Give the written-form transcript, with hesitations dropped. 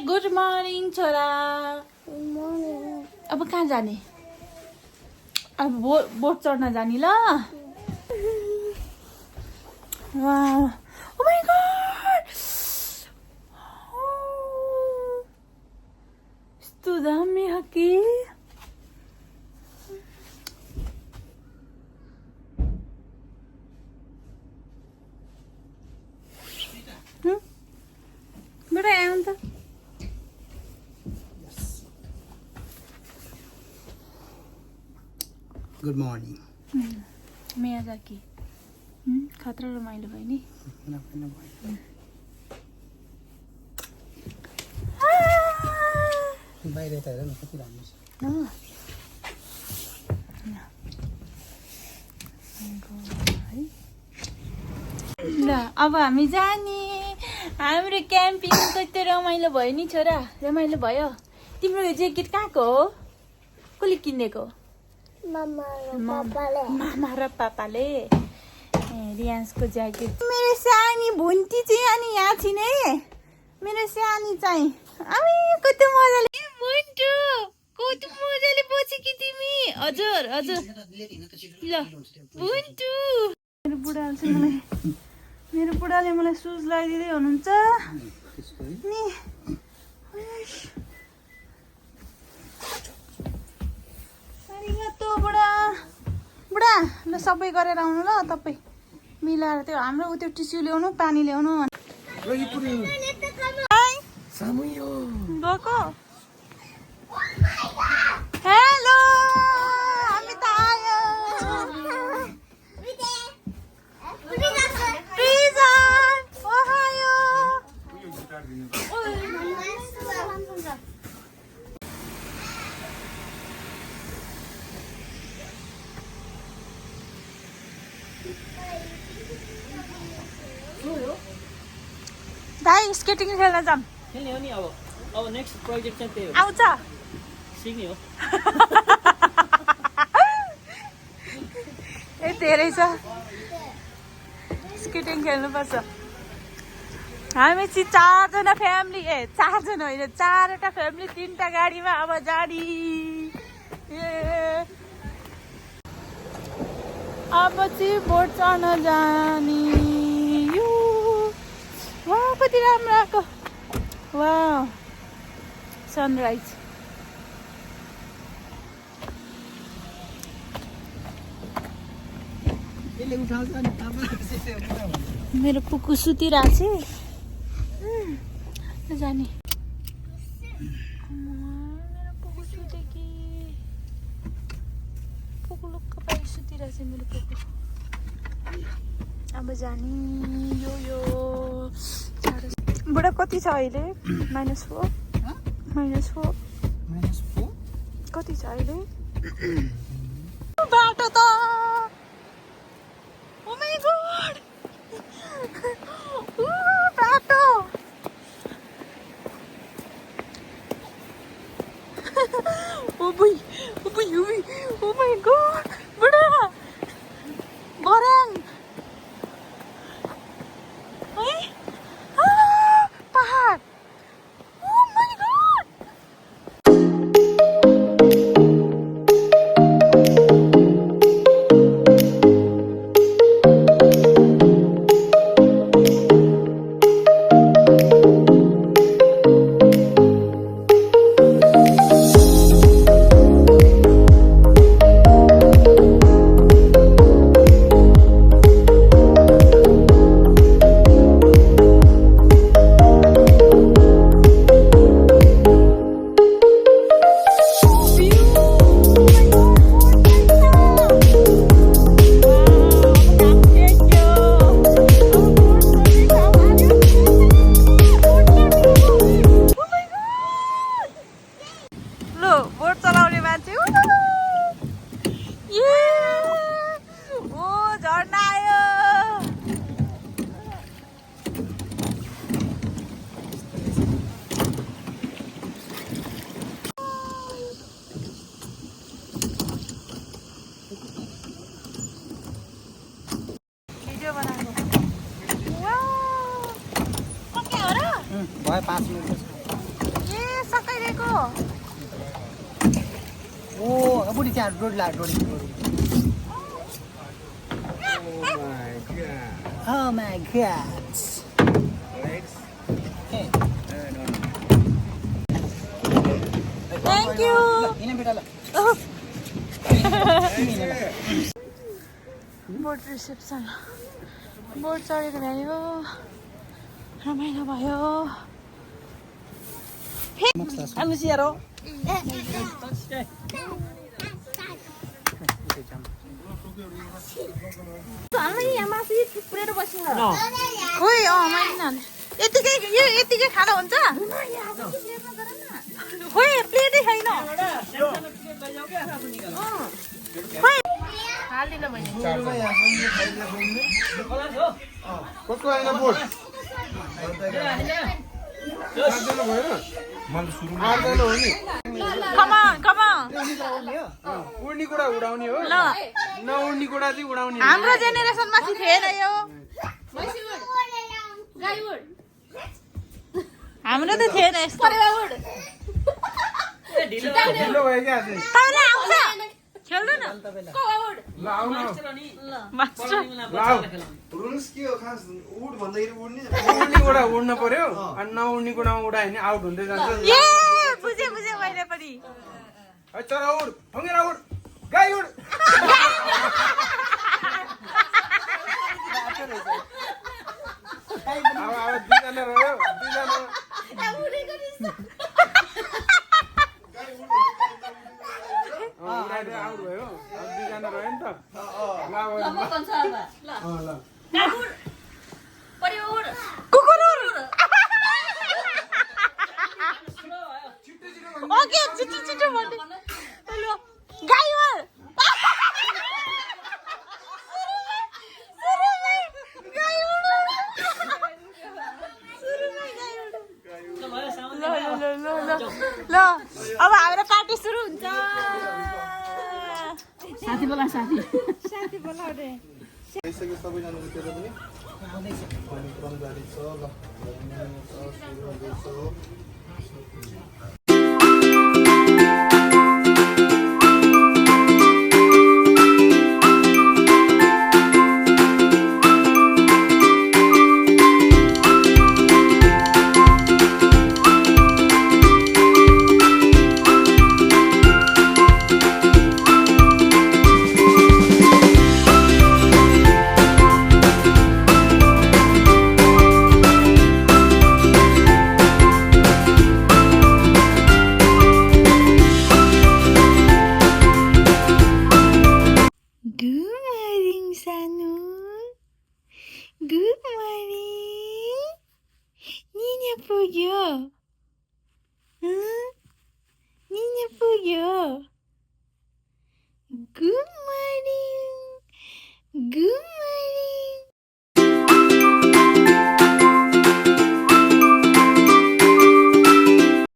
Good morning छोरा। अब कहाँ जाने? अब बोट चढ्न जाने ल। वाउ, ओ माय गॉड, यस्तो दामी हो कि। बेटा आउनु त। Good morning. मियाजाकी खतरा रमाइलो भयो नि। बाहिर त हेर न कति राम्रो छ। ल अब हामी जाने। हाम्रो क्याम्पिङ कति रमाइलो भयो नि छोरा, रमाइलो भयो। तिम्रो यो ज्याकेट कहाँको हो? कसले किनेको? मामा र पापाले। रियान्सको ज्याकेट। मेरो सानी भुन्टी चाहिँ अनि यहाँ छिन् है। मेरो सानी चाहिँ कति मजाले भुन्टु कति मजाले बसे कि तिमी। हजुर हजुर ल भुन्टु। मेरो बुढाले मलाई सुज लगाइदिँदै हुनुहुन्छ नि। बुढा बुढा ल सबै गरेर आउनु ल। तपाईँ मिलाएर त्यो हाम्रो त्यो टिस्यु ल्याउनु, पानी ल्याउनु। हेलो, हामी त आयो। दाइ स्केटिङ खेल्न जाम। खेल्ने हो नि अब नेक्स्ट प्रोजेक्ट चाहिँ त्यही हो। आउँछ सिक्ने हो। ए धेरै छ। स्केटिङ खेल्नुपर्छ। हामी चाहिँ चारजना फ्यामिली, चारजना होइन, चारवटा फ्यामिली, 3टा गाडीमा अब जाने। अब चाहिँ बोट चढ्न जाने। वाह कति राम्रो आएको। वाह सनराइज। मेरो कुकु सुतिरहेको छ जाने। मेरो कुकु सुते कि पुकुलुक्क पाइ सुतिरहेछ मेरो कुकु। अब जाने। यो बुढा कति छ अहिले? -4 कति छ अहिले? बाटो त ओ माय गॉड बाटो। ओ माय गॉड बुढा बराङ है। पहाड। Oh my god. भयो 5 मिनट। तपाईँको ओ बुढी त्यहाँ रोड ला road Oh my god. Thank you हिँड बेटा ल बोट रिसेप्सन बोट चढेको भयो रमाइलो भयो हामी सियारो खोइ मैले यतिकै यो यतिकै खाँदा हुन्छ खोइ प्लेटै छैन खोइ हाल्दिनँ मैले कसको आएन बोट आउँदैन हो नि उड्ने कुरा उडाउने हो ल नउड्ने कुरा चाहिँ उडाउने हाम्रो जेनेरेसनमा चाहिँ थिएन यो हाम्रो त थिएन यस्तो ढिलो भयो क्या आज तपाईँलाई आउँछ खेल्दैन ल आउन मास्टर रुल्स के हो खास उड भन्दाखेरि उड्ने उड्ने कुरा उड्न पर्यो अनि नउड्ने कुरामा उडायो भने आउट हुँदै जान्छ ए बुझे मैले पनि चरा उड ठोङ्गेर उड गाई उड अब दुईजना रह्यो दुईजना उडाइदियो आउट भयो अब दुईजना रह्यो नि त ओके छिटो भन्नु हेलो गाईवर ल अब हाम्रो पार्टी सुरु हुन्छ साथी बोलाउने यसको सबैजनाले त्यो पनि क्रम जारी छ ल Good morning.